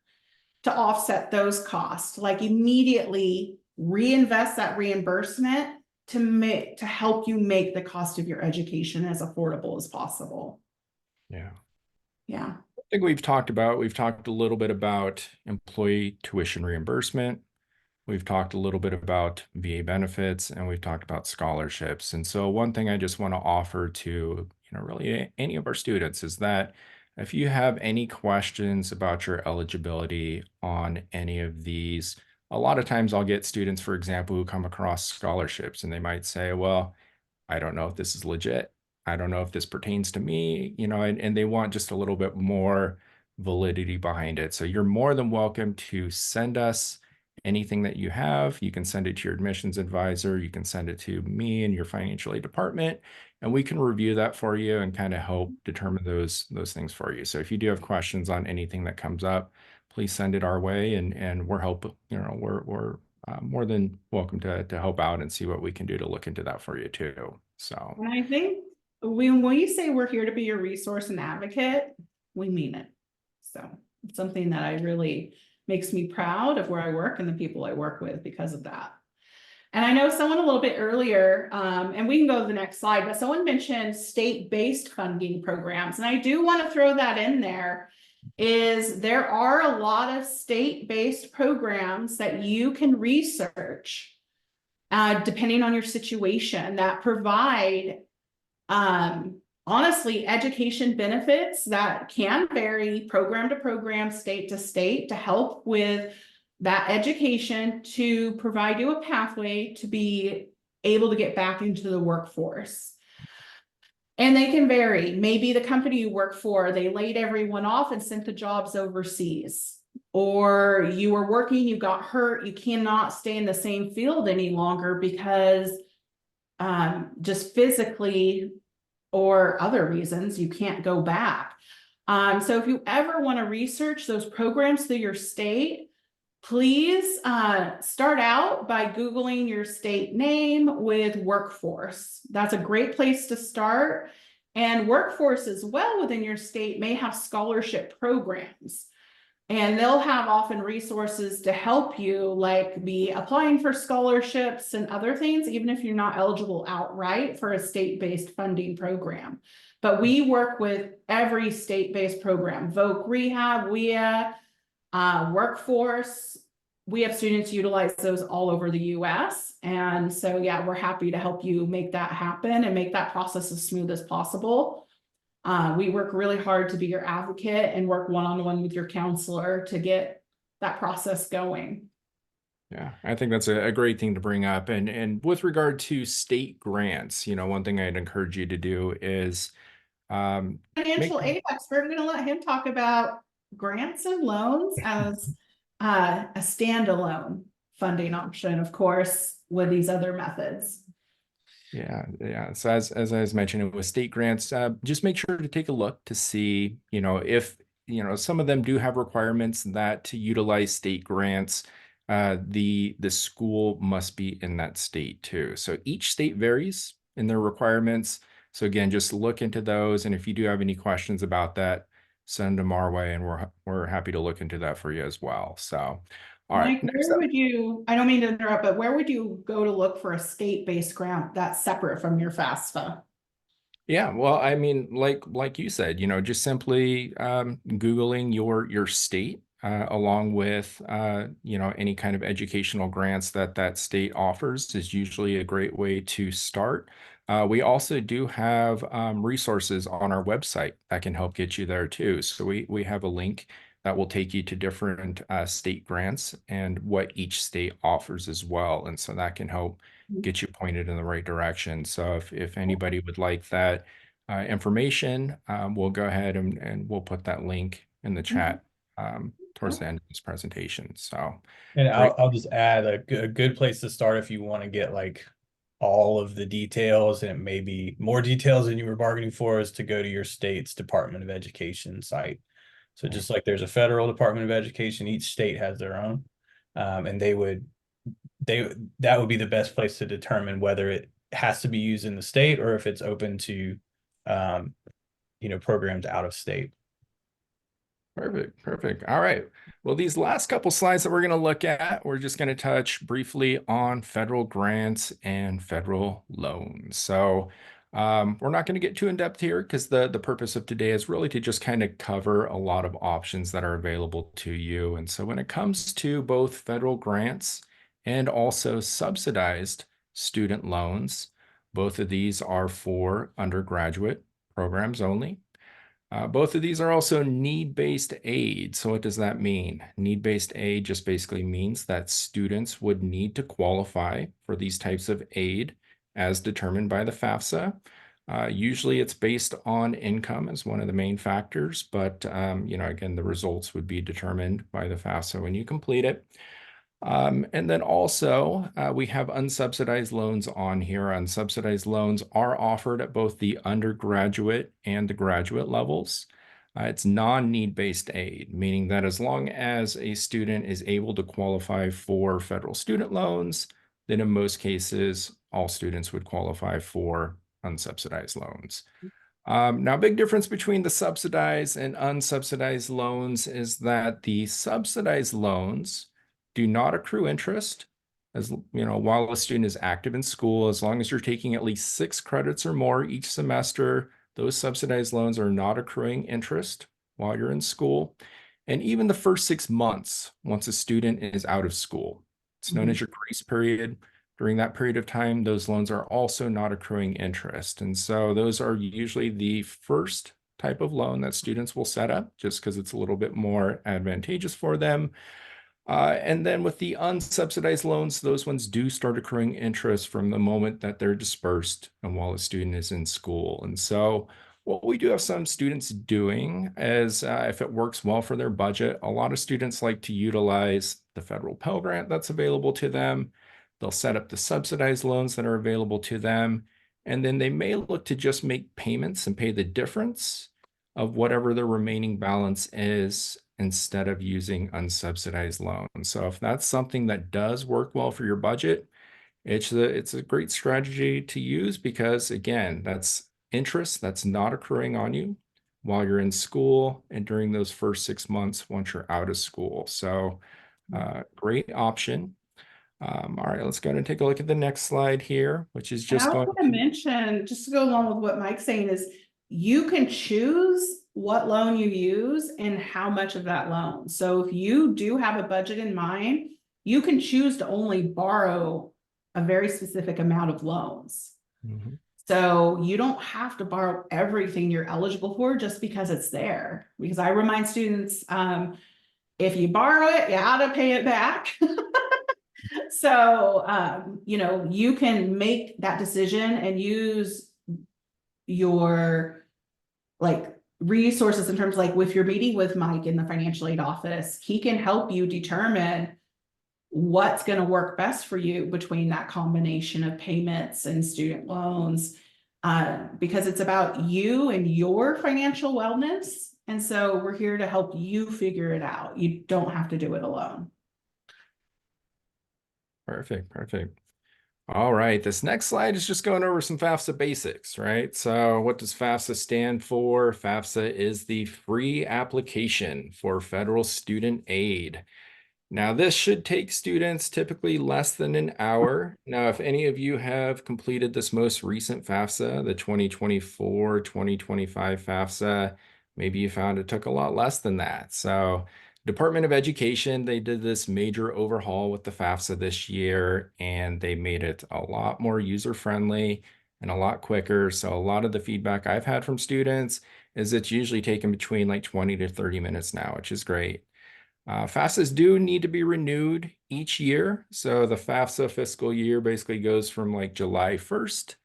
to offset those costs. Like immediately reinvest that reimbursement to help you make the cost of your education as affordable as possible. Yeah. Yeah. I think we've talked a little bit about employee tuition reimbursement. We've talked a little bit about VA benefits, and we've talked about scholarships. And so one thing I just want to offer to, really any of our students is that if you have any questions about your eligibility on any of these, a lot of times I'll get students, for example, who come across scholarships and they might say, well, I don't know if this is legit. I don't know if this pertains to me, and they want just a little bit more validity behind it. So you're more than welcome to send us anything that you have. You can send it to your admissions advisor. You can send it to me and your financial aid department, and we can review that for you and kind of help determine those things for you. So if you do have questions on anything that comes up, please send it our way, and we're more than welcome to help out and see what we can do to look into that for you too. So, And I think when we say we're here to be your resource and advocate, we mean it. So it's something that I really makes me proud of where I work and the people I work with because of that. And I know someone a little bit earlier, and we can go to the next slide, but someone mentioned state-based funding programs. And I do want to throw that in there, is there are a lot of state-based programs that you can research, depending on your situation, that provide honestly, education benefits that can vary program to program, state to state, to help with that education, to provide you a pathway to be able to get back into the workforce. And they can vary. Maybe the company you work for, they laid everyone off and sent the jobs overseas. Or you were working, you got hurt, you cannot stay in the same field any longer because just physically or other reasons you can't go back. So if you ever want to research those programs through your state, please start out by Googling your state name with workforce. That's a great place to start. And workforce as well within your state may have scholarship programs. And they'll have often resources to help you, like be applying for scholarships and other things, even if you're not eligible outright for a state-based funding program. But we work with every state-based program, VOC Rehab, WIA, Workforce. We have students utilize those all over the US. And so, yeah, we're happy to help you make that happen and make that process as smooth as possible. We work really hard to be your advocate and work one-on-one with your counselor to get that process going. yeah, I think that's a great thing to bring up. And with regard to state grants, one thing I'd encourage you to do is Financial aid expert, I'm going to let him talk about grants and loans as a standalone funding option, of course, with these other methods. Yeah. So as I was mentioning with state grants, just make sure to take a look to see, if, some of them do have requirements that to utilize state grants. the school must be in that state too. So each state varies in their requirements. So again, just look into those. And if you do have any questions about that, send them our way, and we're happy to look into that for you as well. So, all right, Mike, next where up. would you, I don't mean to interrupt, but where would you go to look for a state-based grant that's separate from your FAFSA? Yeah, well, I mean, like you said, just simply Googling your state along with any kind of educational grants that that state offers is usually a great way to start. We also do have resources on our website that can help get you there too. So we have a link that will take you to different state grants and what each state offers as well, and so that can help get you pointed in the right direction. So if anybody would like that information, we'll go ahead and we'll put that link in the chat towards the end of this presentation. So And great. I'll just add a good place to start if you want to get like all of the details, and it may be more details than you were bargaining for, is to go to your state's Department of Education site. So just like there's a federal Department of Education, each state has their own. And that would be the best place to determine whether it has to be used in the state or if it's open to programs out of state. Perfect, perfect. All right. Well, these last couple slides that we're going to look at, we're just going to touch briefly on federal grants and federal loans. So we're not going to get too in depth here because the purpose of today is really to just kind of cover a lot of options that are available to you. And so when it comes to both federal grants and also subsidized student loans, both of these are for undergraduate programs only. Both of these are also need-based aid. So what does that mean? Need-based aid just basically means that students would need to qualify for these types of aid as determined by the FAFSA. Usually it's based on income as one of the main factors, but again, the results would be determined by the FAFSA when you complete it. And then also we have unsubsidized loans on here. Unsubsidized loans are offered at both the undergraduate and the graduate levels. It's non-need-based aid, meaning that as long as a student is able to qualify for federal student loans, then in most cases, all students would qualify for unsubsidized loans. Now, a big difference between the subsidized and unsubsidized loans is that the subsidized loans do not accrue interest while a student is active in school. As long as you're taking at least 6 credits or more each semester, those subsidized loans are not accruing interest while you're in school. And even the first 6 months, once a student is out of school, it's known as your grace period. During that period of time, those loans are also not accruing interest. And so those are usually the first type of loan that students will set up just because it's a little bit more advantageous for them. And then with the unsubsidized loans, those ones do start accruing interest from the moment that they're dispersed and while a student is in school. And so what we do have some students doing is if it works well for their budget, a lot of students like to utilize the federal Pell Grant that's available to them. They'll set up the subsidized loans that are available to them, and then they may look to just make payments and pay the difference of whatever the remaining balance is instead of using unsubsidized loans. So if that's something that does work well for your budget, it's a great strategy to use because, again, that's interest that's not accruing on you while you're in school and during those first 6 months once you're out of school. So great option. All right, let's go ahead and take a look at the next slide here, which is And I just was going going to mention, just to go along with what Mike's saying, is you can choose what loan you use and how much of that loan. So if you do have a budget in mind, you can choose to only borrow a very specific amount of loans. So you don't have to borrow everything you're eligible for just because it's there. Because I remind students, if you borrow it, you ought to pay it back. So, you can make that decision and use your resources in terms of if you're meeting with Mike in the financial aid office, he can help you determine what's going to work best for you between that combination of payments and student loans, because it's about you and your financial wellness. And so we're here to help you figure it out. You don't have to do it alone. Perfect, perfect. All right, this next slide is just going over some FAFSA basics, right? So what does FAFSA stand for? FAFSA is the free application for federal student aid. Now, this should take students typically less than an hour. Now, if any of you have completed this most recent FAFSA, the 2024-2025 FAFSA, maybe you found it took a lot less than that. So Department of Education, they did this major overhaul with the FAFSA this year, and they made it a lot more user-friendly and a lot quicker. So a lot of the feedback I've had from students is it's usually taken between like 20 to 30 minutes now, which is great. FAFSAs do need to be renewed each year. So the FAFSA fiscal year basically goes from like July 1st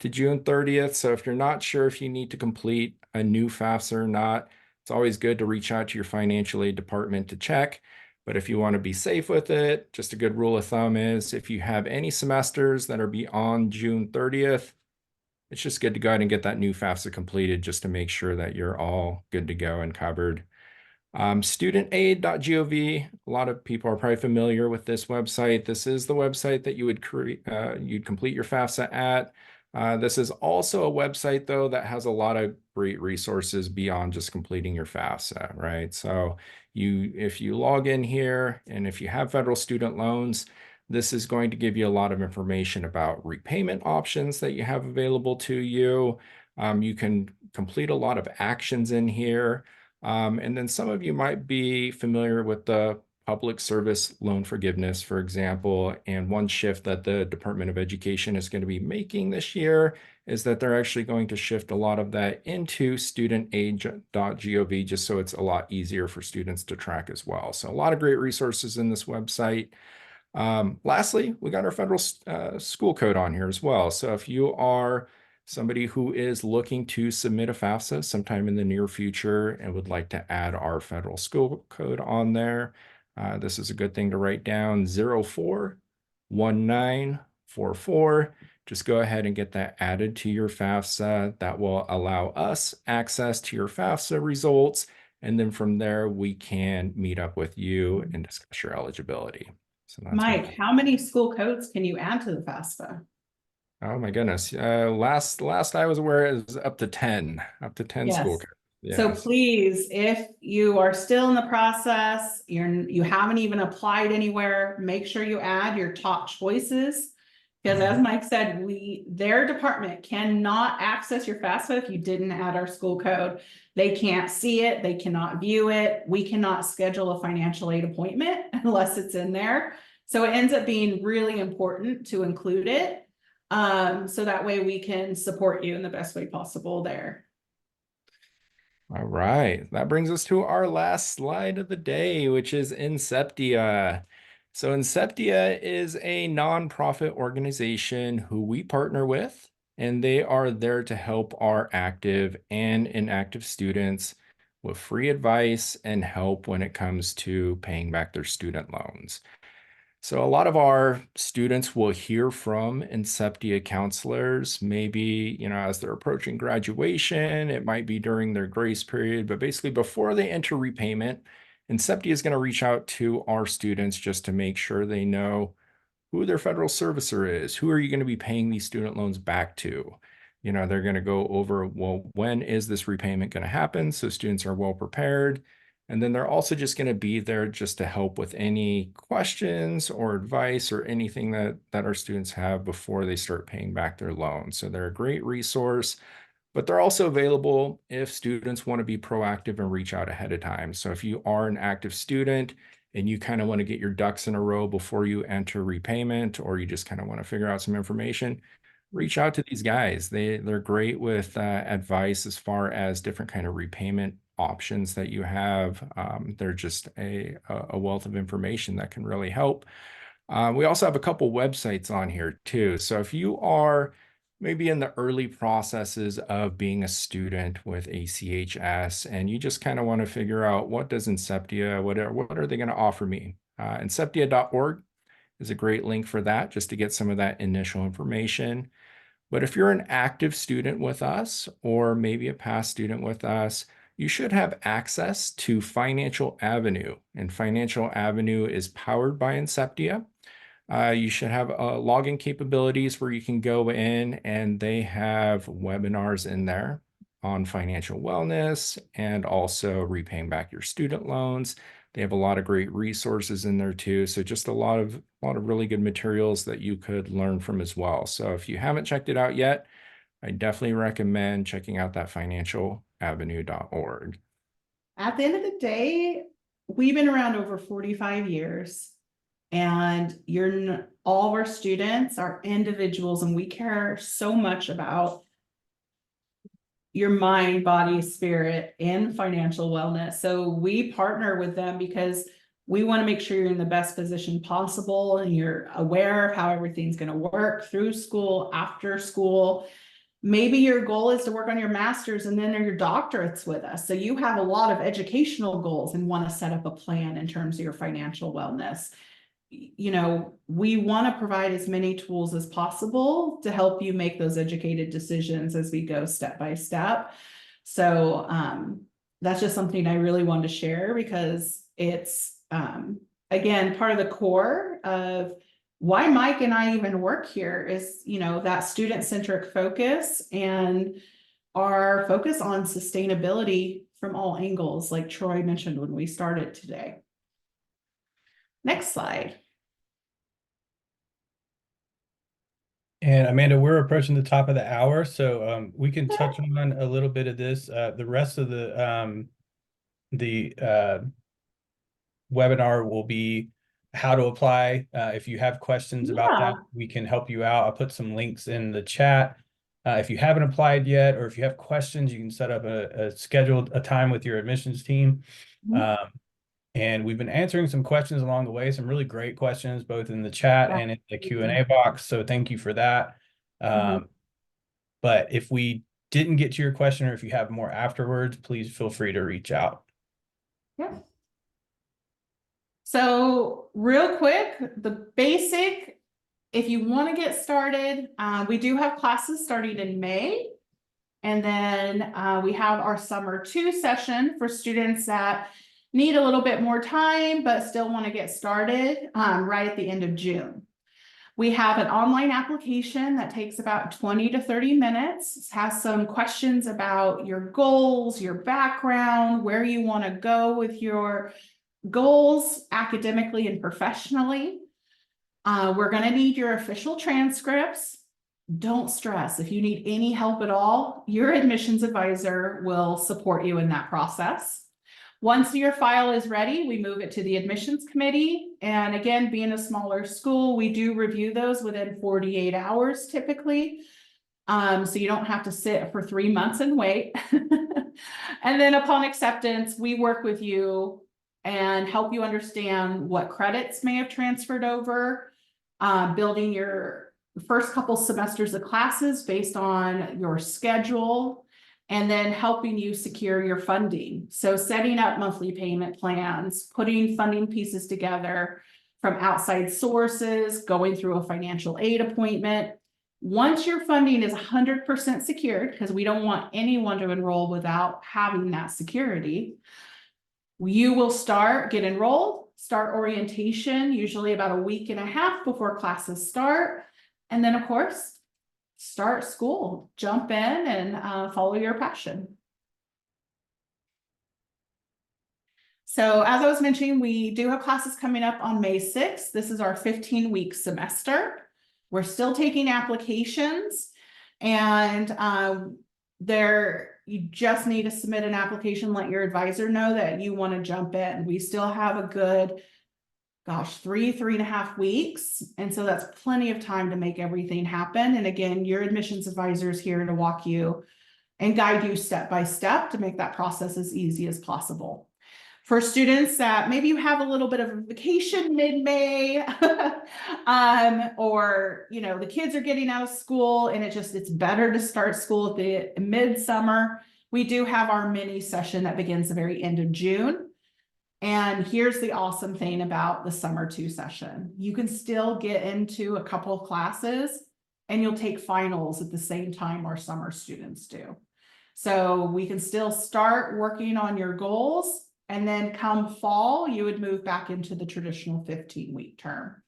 to June 30th. So if you're not sure if you need to complete a new FAFSA or not, it's always good to reach out to your financial aid department to check. But if you want to be safe with it, just a good rule of thumb is if you have any semesters that are beyond June 30th, it's just good to go ahead and get that new FAFSA completed just to make sure that you're all good to go and covered. Studentaid.gov. A lot of people are probably familiar with this website. This is the website that you would you'd complete your FAFSA at. This is also a website though that has a lot of great resources beyond just completing your FAFSA, right? So if you log in here and if you have federal student loans, this is going to give you a lot of information about repayment options that you have available to you. You can complete a lot of actions in here. And then some of you might be familiar with the public service loan forgiveness, for example. And one shift that the Department of Education is going to be making this year is that they're actually going to shift a lot of that into studentaid.gov, just so it's a lot easier for students to track as well. So a lot of great resources in this website. Lastly, we got our federal school code on here as well. So if you are somebody who is looking to submit a FAFSA sometime in the near future and would like to add our federal school code on there, this is a good thing to write down, 041944. Just go ahead and get that added to your FAFSA. That will allow us access to your FAFSA results. And then from there, we can meet up with you and discuss your eligibility. So that's Mike, how many school codes can you add to the FAFSA? Oh my goodness. Last I was aware it was up to 10 school Yes. codes. So Yes. please, if you are still in the process, you haven't even applied anywhere, make sure you add your top choices. Because as Mike said, their department cannot access your FAFSA if you didn't add our school code. They can't see it, they cannot view it. We cannot schedule a financial aid appointment unless it's in there. So it ends up being really important to include it. So that way we can support you in the best way possible there. All right. That brings us to our last slide of the day, which is Inceptia. So Inceptia is a nonprofit organization who we partner with, and they are there to help our active and inactive students with free advice and help when it comes to paying back their student loans. So a lot of our students will hear from Inceptia counselors, maybe, as they're approaching graduation, it might be during their grace period, but basically before they enter repayment, Inceptia is going to reach out to our students just to make sure they know who their federal servicer is, who are you going to be paying these student loans back to. They're going to go over, well, when is this repayment going to happen? So students are well prepared. And then they're also just going to be there just to help with any questions or advice or anything that our students have before they start paying back their loan. So they're a great resource, but they're also available if students want to be proactive and reach out ahead of time. So if you are an active student and you kind of want to get your ducks in a row before you enter repayment, or you just kind of want to figure out some information, reach out to these guys. They're great with advice as far as different kind of repayment options that you have. They're just a wealth of information that can really help. We also have a couple websites on here too. So if you are maybe in the early processes of being a student with ACHS and you just kind of want to figure out what does Inceptia, what are they going to offer me? Inceptia.org is a great link for that, just to get some of that initial information. But if you're an active student with us, or maybe a past student with us, you should have access to Financial Avenue. And Financial Avenue is powered by Inceptia. You should have login capabilities where you can go in, and they have webinars in there on financial wellness and also repaying back your student loans. They have a lot of great resources in there too. So just a lot of really good materials that you could learn from as well. So if you haven't checked it out yet, I definitely recommend checking out that financialavenue.org. At the end of the day, we've been around over 45 years, and all of our students are individuals, and we care so much about your mind, body, spirit, and financial wellness. So we partner with them because we want to make sure you're in the best position possible and you're aware of how everything's going to work through school, after school. Maybe your goal is to work on your master's and then your doctorates with us. So you have a lot of educational goals and want to set up a plan in terms of your financial wellness. You know, we want to provide as many tools as possible to help you make those educated decisions as we go step by step. So that's just something I really wanted to share, because it's again part of the core of why Mike and I even work here is, you know, that student-centric focus and our focus on sustainability from all angles, like Troy mentioned when we started today. Next slide. And Amanda, we're approaching the top of the hour, so we can touch on a little bit of this. The rest of the webinar will be how to apply. If you have questions about that, we can help you out. I'll put some links in the chat. If you haven't applied yet, or if you have questions, you can set up a time with your admissions team. And we've been answering some questions along the way, some really great questions, both in the chat and in the Q&A box. So thank you for that. But if we didn't get to your question, or if you have more afterwards, please feel free to reach out. Yeah. So real quick, the basic, if you want to get started, we do have classes starting in May. And then we have our summer 2 session for students that need a little bit more time, but still want to get started right at the end of June. We have an online application that takes about 20 to 30 minutes. It has some questions about your goals, your background, where you want to go with your goals academically and professionally. We're going to need your official transcripts. Don't stress. If you need any help at all, your admissions advisor will support you in that process. Once your file is ready, we move it to the admissions committee. And again, being a smaller school, we do review those within 48 hours typically. So you don't have to sit for 3 months and wait. And then upon acceptance, we work with you and help you understand what credits may have transferred over, building your first couple semesters of classes based on your schedule, and then helping you secure your funding. So setting up monthly payment plans, putting funding pieces together from outside sources, going through a financial aid appointment. Once your funding is 100% secured, because we don't want anyone to enroll without having that security, you will get enrolled, start orientation, usually about a week and a half before classes start. And then, of course, start school, jump in and follow your passion. So as I was mentioning, we do have classes coming up on May 6th. This is our 15-week semester. We're still taking applications, and you just need to submit an application, let your advisor know that you want to jump in. We still have a good 3.5 weeks. And so that's plenty of time to make everything happen. And again, your admissions advisor is here to walk you and guide you step by step to make that process as easy as possible. For students that maybe you have a little bit of a vacation mid-May, or, you know, the kids are getting out of school and it's better to start school at the midsummer, we do have our mini session that begins the very end of June. And here's the awesome thing about the summer 2 session. You can still get into a couple of classes and you'll take finals at the same time our summer students do. So we can still start working on your goals, and then come fall, you would move back into the traditional 15-week term.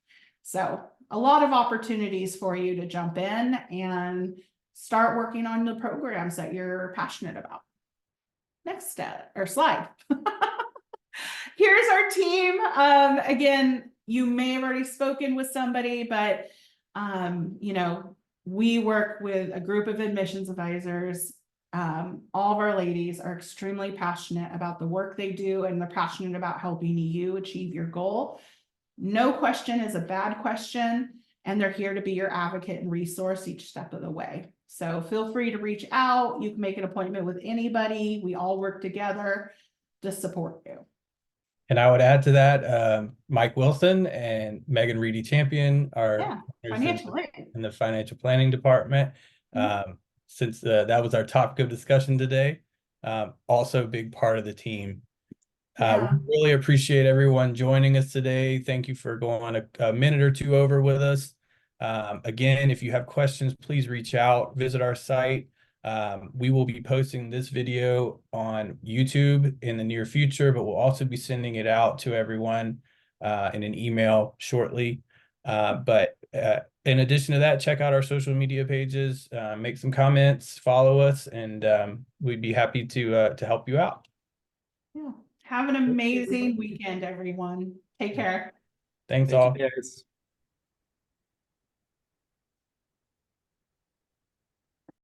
So a lot of opportunities for you to jump in and start working on the programs that you're passionate about. Next step or slide. Here's our team. Again, you may have already spoken with somebody, but you know, we work with a group of admissions advisors. All of our ladies are extremely passionate about the work they do, and they're passionate about helping you achieve your goal. No question is a bad question, and they're here to be your advocate and resource each step of the way. So feel free to reach out. You can make an appointment with anybody. We all work together to support you. And I would add to that, Mike Wilson and Megan Reedy Champion are Yeah, financial aid. in the financial planning department. Since that was our topic of discussion today, also a big part of the team. Yeah. We really appreciate everyone joining us today. Thank you for going a minute or two over with us. Again, if you have questions, please reach out, visit our site. We will be posting this video on YouTube in the near future, but we'll also be sending it out to everyone in an email shortly. In addition to that, check out our social media pages, make some comments, follow us, and we'd be happy to help you out. Yeah. Have an amazing weekend, everyone. Take care. Thanks Thank all. you, guys.